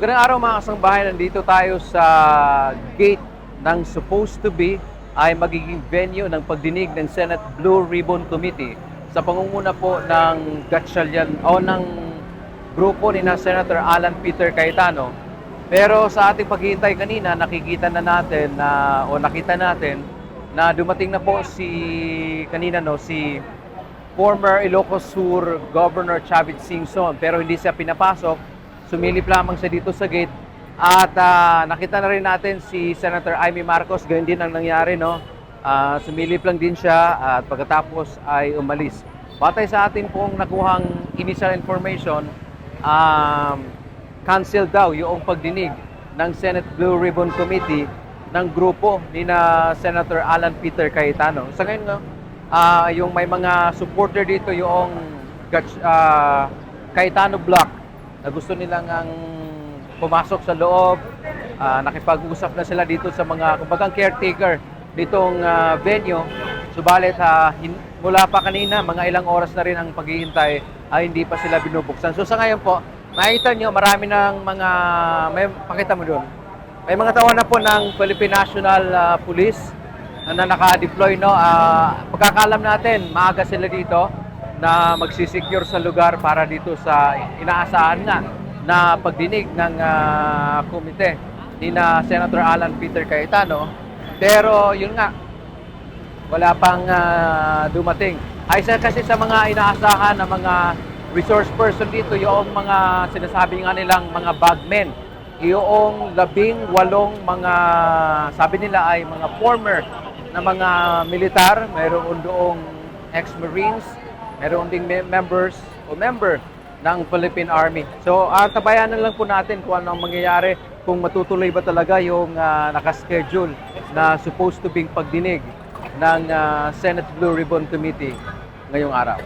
Magandang araw mga kasangbahay, nandito tayo sa gate ng supposed to be ay magiging venue ng pagdinig ng Senate Blue Ribbon Committee sa pangunguna po ng Gatchalian o ng grupo ni na Senator Alan Peter Cayetano. Pero sa ating paghihintay kanina, nakita natin na dumating na po si former Ilocos Sur Governor Chavit Singson, pero hindi siya pinapasok. Sumilip lamang siya dito sa gate at nakita na rin natin si Senator Amy Marcos, ganyan din ang nangyari, no? Sumilip lang din siya at pagkatapos ay umalis. Batay sa atin pong nakuhang initial information, cancel daw yung pagdinig ng Senate Blue Ribbon Committee ng grupo ni na Senator Alan Peter Cayetano. Sa ngayon, yung may mga supporter dito yung Cayetano Block na gusto nilang pumasok sa loob. Nakipag-usap na sila dito sa mga kumbagang caretaker ditong venue. Subalit mula pa kanina, mga ilang oras na rin ang paghihintay, hindi pa sila binubuksan. So sa ngayon po, makikita nyo marami ng pakita mo doon. May mga tao na po ng Philippine National Police na naka-deploy, no? Pagkakalam natin, maaga sila dito na magsisecure sa lugar para dito sa inaasahan nga na pagdinig ng komite ni na Senator Alan Peter Cayetano. Pero yun nga, wala pang dumating. Ay kasi sa mga inaasahan na mga resource person dito, yung mga sinasabi nga nilang mga bagmen, yung 18 mga, sabi nila ay mga former na mga militar, mayroon doong ex-marines, mayroon ding member ng Philippine Army. So, tabayanan lang po natin kung ano ang mangyayari, kung matutuloy ba talaga yung nakaschedule na supposed to be pagdinig ng Senate Blue Ribbon Committee ngayong araw.